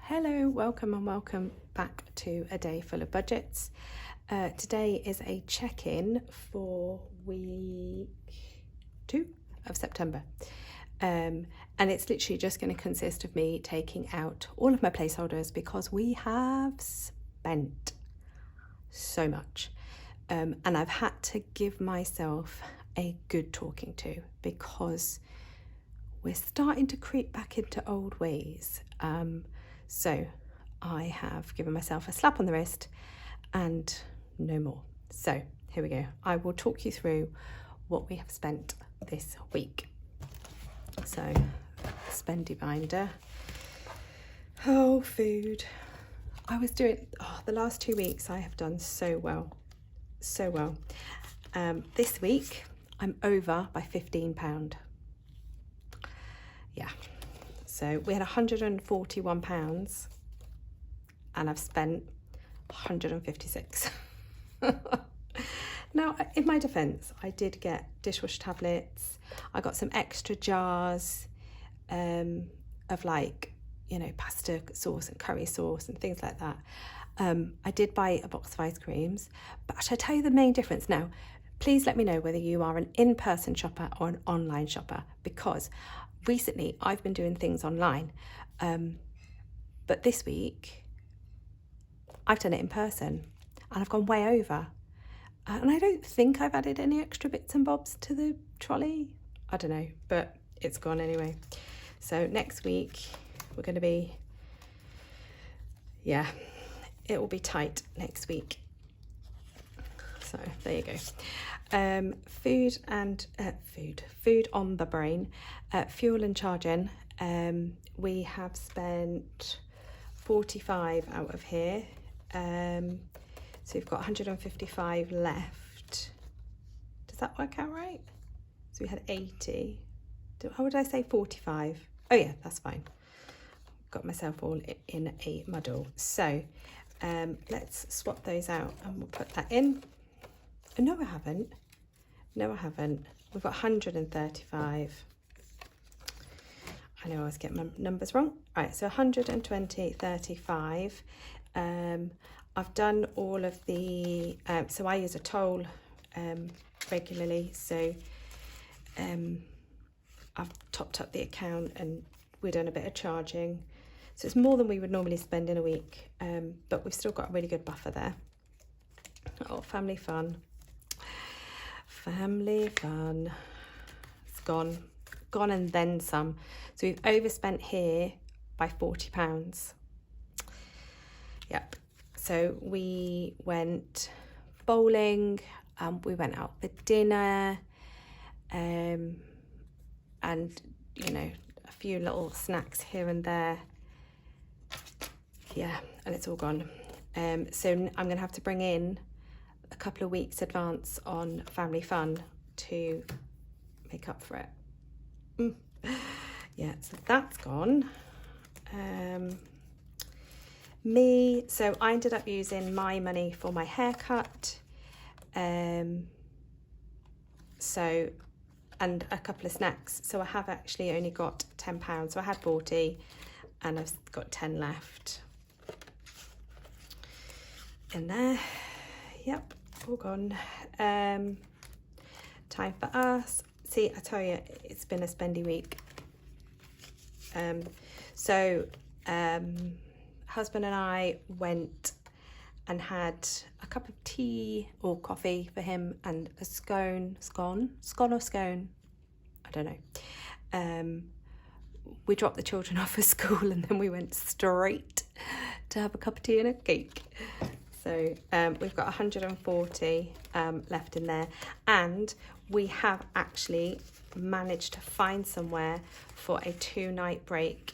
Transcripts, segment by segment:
Hello, welcome and welcome back to A Day Full of Budgets. Today is a check-in for week 2 of September. And it's literally just going to consist of me taking out all of my placeholders because we have spent so much. And I've had to give myself a good talking to because we're starting to creep back into old ways. So I have given myself a slap on the wrist and no more. So here we go. I will talk you through what we have spent this week. So spendy binder. Oh, food. I was doing, the last 2 weeks I have done so well. This week I'm over by £15. Yeah. So we had £141 and I've spent 156. Now, in my defence, I did get dishwasher tablets. I got some extra jars of pasta sauce and curry sauce and things like that. I did buy a box of ice creams, but shall I tell you the main difference? Now, please let me know whether you are an in-person shopper or an online shopper, because recently I've been doing things online, but this week I've done it in person and I've gone way over, and I don't think I've added any extra bits and bobs to the trolley. I don't know, but it's gone anyway. So next week we're going to be, it will be tight next week. So there you go. Food on the brain. Fuel and charging. We have spent 45 out of here. So we've got 155 left. Does that work out right? So we had 80. How would I say 45? Oh yeah, that's fine. Got myself all in a muddle. So let's swap those out and we'll put that in. No, I haven't. We've got 135. I know I always get my numbers wrong. Right, so 120, 35. I've done all of the, so I use a toll regularly. So I've topped up the account and we've done a bit of charging. So it's more than we would normally spend in a week, but we've still got a really good buffer there. Oh, family fun. It's gone and then some. So we've overspent here by £40. Yep. So we went bowling, we went out for dinner, and a few little snacks here and there. Yeah, and it's all gone. So I'm going to have to bring in a couple of weeks advance on family fun to make up for it. Yeah, so that's gone. So I ended up using my money for my haircut. And a couple of snacks. So I have actually only got £10. So I had 40 and I've got 10 left in there. Yep, all gone. Time for us. See, I tell you, it's been a spendy week. Husband and I went and had a cup of tea or coffee for him and a scone, I don't know. We dropped the children off at school and then we went straight to have a cup of tea and a cake. So we've got 140 left in there, and we have actually managed to find somewhere for a 2-night break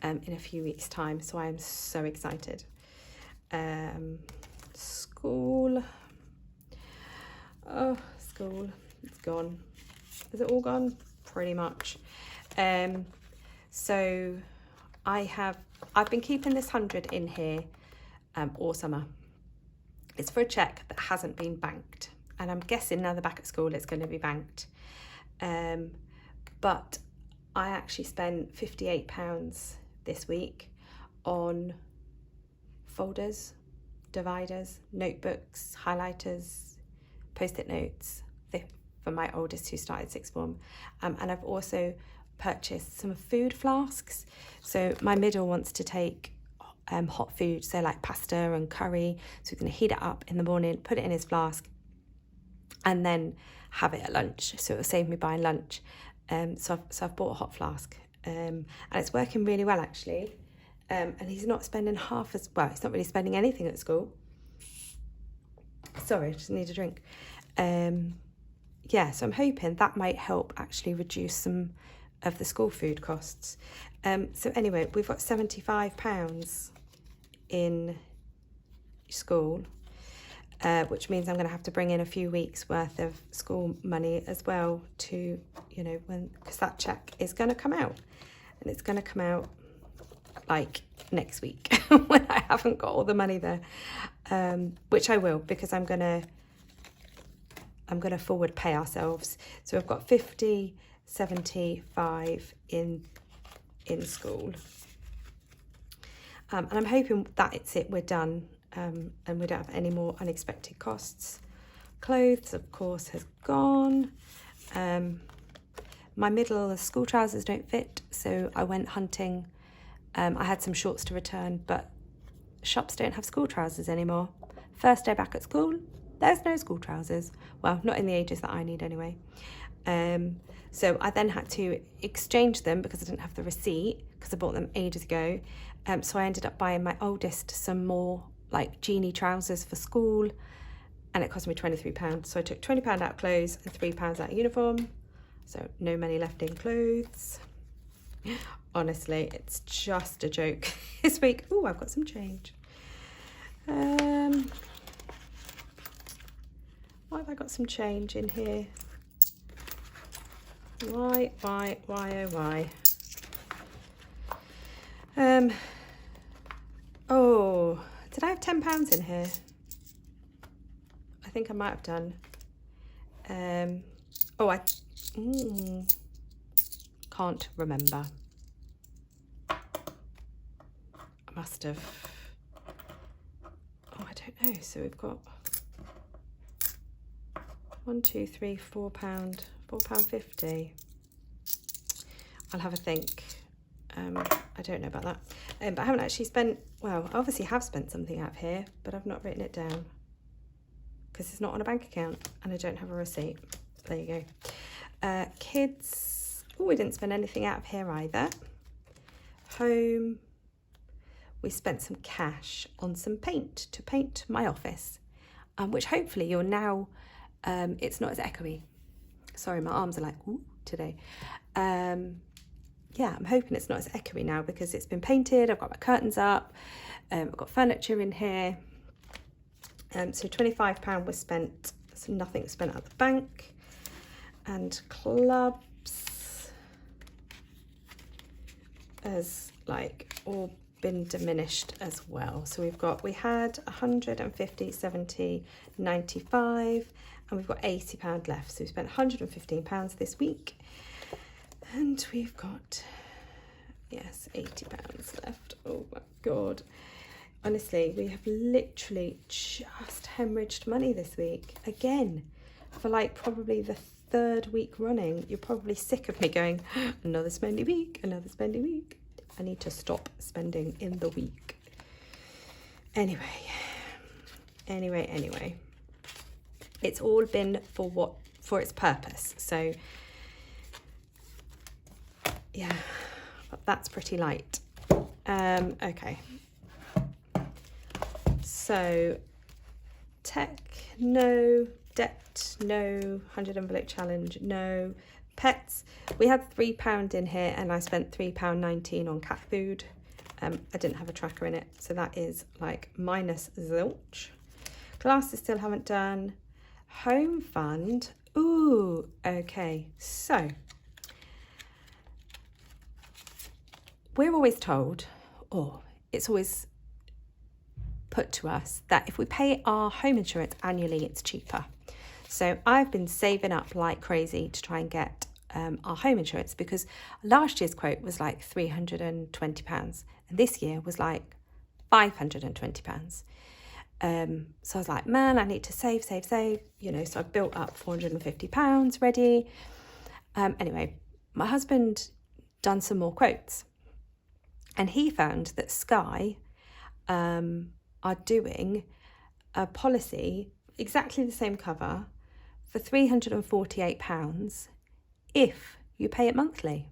in a few weeks' time. So I am so excited. School, it's gone. Is it all gone? Pretty much. So I've been keeping this 100 in here all summer. It's for a cheque that hasn't been banked, and I'm guessing now they're back at school it's going to be banked. But I actually spent £58 this week on folders, dividers, notebooks, highlighters, post-it notes for my oldest who started sixth form. And I've also purchased some food flasks. So my middle wants to take hot food, so like pasta and curry. So we're going to heat it up in the morning, put it in his flask, and then have it at lunch. So it'll save me buying lunch. So I've bought a hot flask, and it's working really well actually. And he's not spending he's not really spending anything at school. Sorry, I just need a drink. So I'm hoping that might help actually reduce some of the school food costs. So anyway, we've got £75 in school, which means I'm going to have to bring in a few weeks worth of school money as well to, because that cheque is going to come out, and it's going to come out like next week when I haven't got all the money there, which I will, because I'm gonna forward pay ourselves. So we've got 50, 75 in school, and I'm hoping that it's it, we're done, and we don't have any more unexpected costs. Clothes, of course, has gone. My middle school trousers don't fit, so I went hunting. I had some shorts to return, but shops don't have school trousers anymore. First day back at school, there's no school trousers. Well, not in the ages that I need anyway. So I then had to exchange them because I didn't have the receipt, because I bought them ages ago. So I ended up buying my oldest some more like jeanie trousers for school, and it cost me £23. So I took £20 out of clothes and £3 out of uniform. So no money left in clothes. Honestly, it's just a joke this week. Oh, I've got some change. Why have I got some change in here? Why, oh, why? Oh, did I have £10 in here? I think I might have done. I can't remember. I must have. Oh, I don't know. So we've got £1, 2, 3, £4.50. I'll have a think. I don't know about that. But I haven't actually spent, well, I obviously have spent something out of here, but I've not written it down because it's not on a bank account and I don't have a receipt. There you go. Kids, we didn't spend anything out of here either. Home, we spent some cash on some paint to paint my office, which hopefully you'll now, it's not as echoey. Sorry, my arms are like, ooh, today. Yeah, I'm hoping it's not as echoey now because it's been painted. I've got my curtains up. I've got furniture in here. So £25 was spent. So nothing spent at the bank. And clubs has like all been diminished as well. So we had 150, 70, 95, and we've got £80 left. So we spent £115 this week. And we've got, yes, £80 left. Oh my God. Honestly, we have literally just hemorrhaged money this week. Again, for like probably the third week running. You're probably sick of me going, another spendy week, another spendy week. I need to stop spending in the week. Anyway. It's all been for its purpose. So yeah, but that's pretty light. Okay. So tech, no. Debt, no. 100 envelope challenge, no. Pets, we had £3 in here and I spent £3.19 on cat food. I didn't have a tracker in it, so that is like minus zilch. Classes still haven't done. Home fund, ooh, okay. So we're always told, or it's always put to us, that if we pay our home insurance annually, it's cheaper. So I've been saving up like crazy to try and get our home insurance, because last year's quote was like £320 and this year was like £520. So I was like, man, I need to save, you know, so I built up £450 ready. Anyway, my husband done some more quotes and he found that Sky are doing a policy, exactly the same cover, for £348 if you pay it monthly.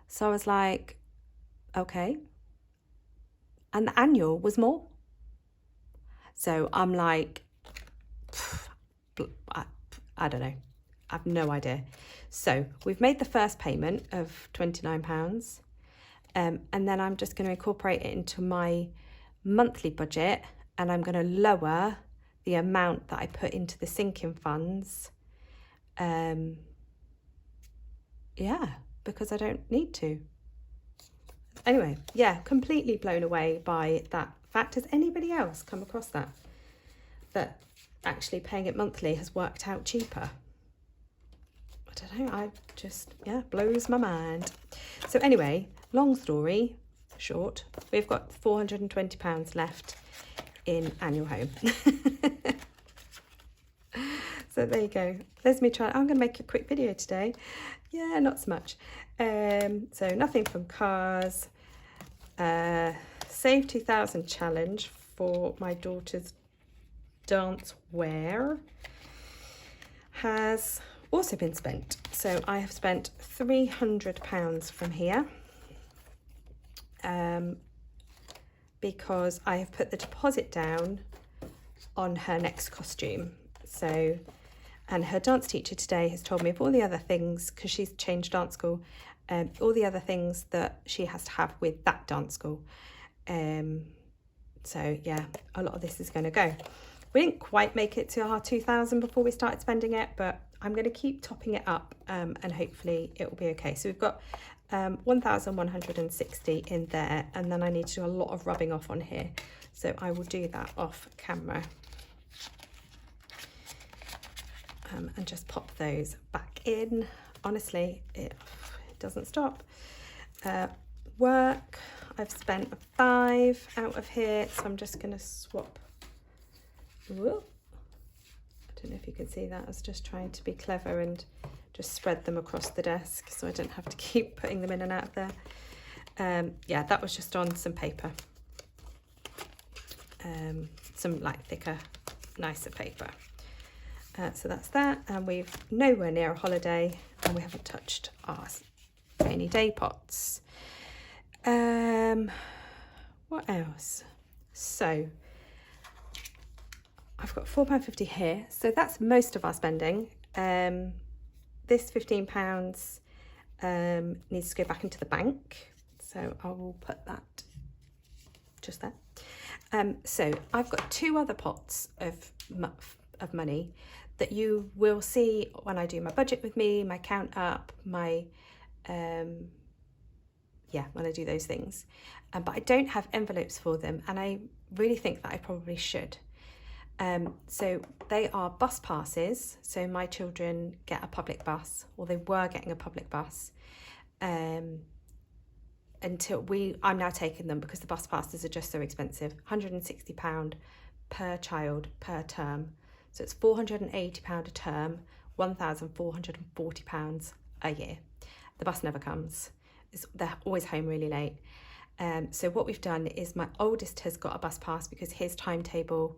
So I was like, okay. And the annual was more. So I'm like, I don't know. I have no idea. So we've made the first payment of £29. And then I'm just going to incorporate it into my monthly budget, and I'm going to lower the amount that I put into the sinking funds. Because I don't need to. Anyway, yeah, completely blown away by that fact. Has anybody else come across that actually paying it monthly has worked out cheaper? I don't know, blows my mind. So anyway, long story short, we've got £420 left in annual home. So there you go. There's me trying. I'm going to make a quick video today. Yeah, not so much. So nothing from cars. Save 2000 challenge for my daughter's dance wear has also been spent. So I have spent £300 from here. Because I have put the deposit down on her next costume. So, and her dance teacher today has told me of all the other things, because she's changed dance school, all the other things that she has to have with that dance school. So yeah, a lot of this is going to go. We didn't quite make it to our 2000 before we started spending it, but I'm going to keep topping it up, and hopefully it will be okay. So we've got 1,160 in there, and then I need to do a lot of rubbing off on here, so I will do that off camera, and just pop those back in. Honestly, it doesn't stop. Work, I've spent 5 out of here, so I'm just going to swap. Whoa. I don't know if you can see that. I was just trying to be clever and just spread them across the desk so I don't have to keep putting them in and out of there. Yeah, that was just on some paper. Some like thicker, nicer paper. So that's that, and we've nowhere near a holiday, and we haven't touched our rainy day pots. What else? So I've got £4.50 here, so that's most of our spending. This £15 needs to go back into the bank, so I will put that just there. So I've got 2 other pots of money that you will see when I do my budget with me, my count up, my when I do those things. But I don't have envelopes for them, and I really think that I probably should. So they are bus passes. So my children get a public bus, or they were getting a public bus, until I'm now taking them because the bus passes are just so expensive. £160 per child per term. So it's £480 a term, £1,440 a year. The bus never comes. They're always home really late. So what we've done is my oldest has got a bus pass because his timetable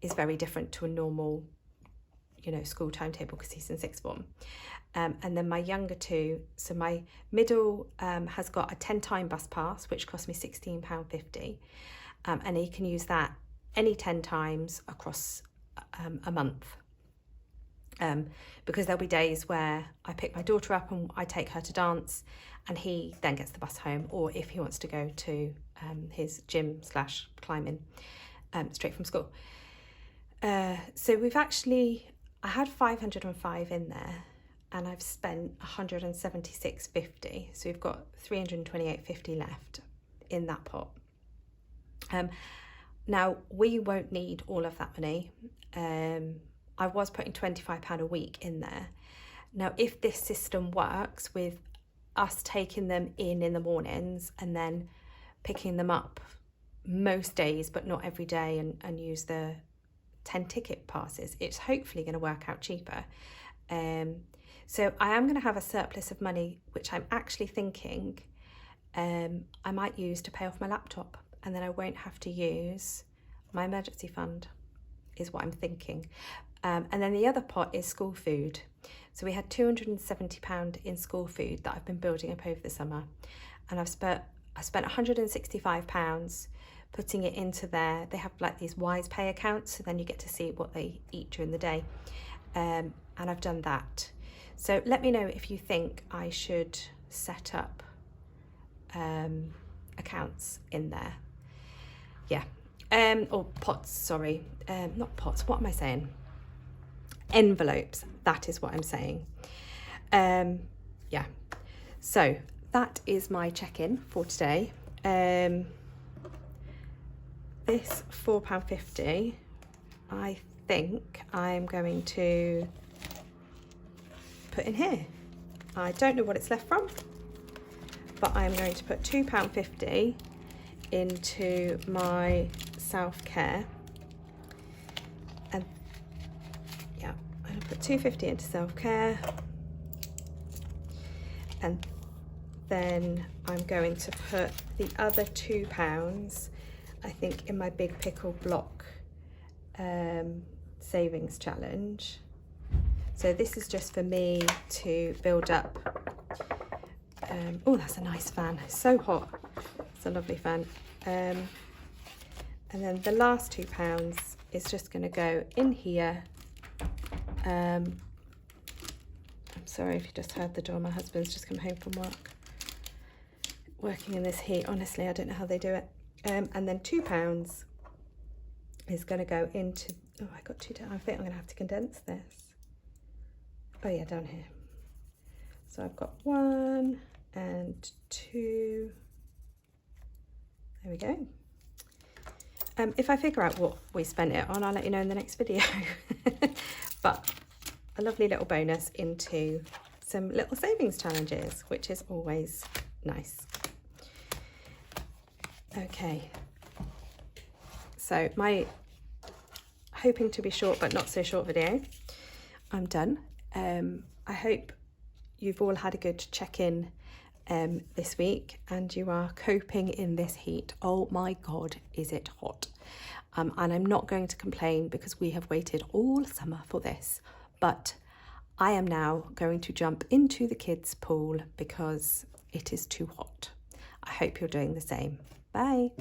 is very different to a normal, school timetable because he's in sixth form. And then my younger 2, so my middle has got a 10-time bus pass, which cost me £16.50. And he can use that any 10 times across a month. Because there'll be days where I pick my daughter up and I take her to dance, and he then gets the bus home, or if he wants to go to his gym/climbing straight from school. So I had 505 in there, and I've spent 176.50. So we've got 328.50 left in that pot. Now we won't need all of that money. I was putting £25 a week in there. Now, if this system works with us taking them in the mornings and then picking them up most days, but not every day, and use the 10 ticket passes, it's hopefully going to work out cheaper. So I am going to have a surplus of money, which I'm actually thinking I might use to pay off my laptop, and then I won't have to use my emergency fund, is what I'm thinking. And then the other pot is school food. So we had £270 in school food that I've been building up over the summer, and I spent £165 putting it into there. They have like these Wise Pay accounts, so then you get to see what they eat during the day. And I've done that. So let me know if you think I should set up accounts in there. Yeah. Or pots, sorry. Not pots, what am I saying? Envelopes, that is what I'm saying. Yeah. So that is my check-in for today. This £4.50, I think I'm going to put in here. I don't know what it's left from, but I'm going to put £2.50 into my self-care. And yeah, I'm going to put £2.50 into self-care. And then I'm going to put the other £2, I think, in my Big Pickle Block savings challenge. So this is just for me to build up. Oh, that's a nice fan. It's so hot. It's a lovely fan. And then the last £2 is just going to go in here. I'm sorry if you just heard the door. My husband's just come home from work. Working in this heat, honestly, I don't know how they do it. And then £2 is going to go into, oh, I got two down. I think I'm going to have to condense this. Oh yeah, down here. So I've got 1 and 2. There we go. If I figure out what we spent it on, I'll let you know in the next video. But a lovely little bonus into some little savings challenges, which is always nice. Okay, so my hoping to be short but not so short video, I'm done. I hope you've all had a good check-in this week, and you are coping in this heat. Oh my God, is it hot? And I'm not going to complain because we have waited all summer for this, but I am now going to jump into the kids' pool because it is too hot. I hope you're doing the same. Bye.